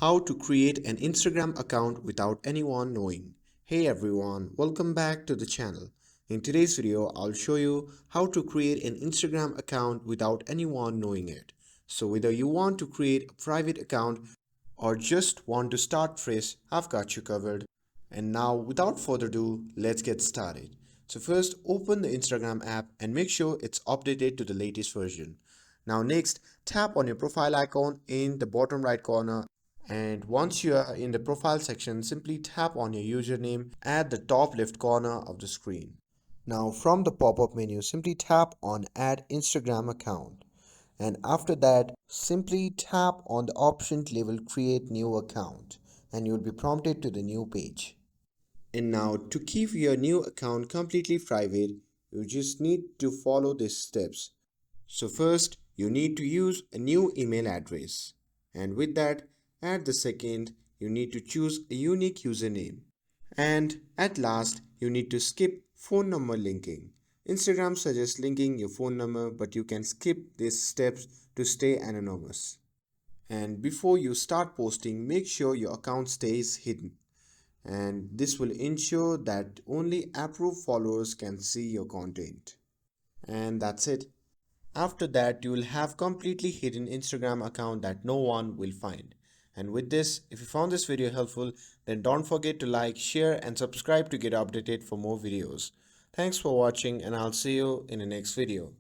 How to create an Instagram account without anyone knowing. Hey everyone, welcome back to the channel. In today's video, I'll show you how to create an Instagram account without anyone knowing it. So whether you want to create a private account or just want to start fresh, I've got you covered. And now without further ado, let's get started. So first, open the Instagram app and make sure it's updated to the latest version. Now next, tap on your profile icon in the bottom right corner, and once you are in the profile section, simply tap on your username at the top left corner of the screen. Now from the pop-up menu, simply tap on Add Instagram Account. And after that, simply tap on the option labeled Create New Account, and you'll be prompted to the new page. And now to keep your new account completely private, you just need to follow these steps. So first, you need to use a new email address. And with that, at the second, you need to choose a unique username. And at last, you need to skip phone number linking. Instagram suggests linking your phone number, but you can skip these steps to stay anonymous. And before you start posting, make sure your account stays hidden. And this will ensure that only approved followers can see your content. And that's it. After that, you will have completely hidden Instagram account that no one will find. And with this, if you found this video helpful, then don't forget to like, share and subscribe to get updated for more videos. Thanks for watching and I'll see you in the next video.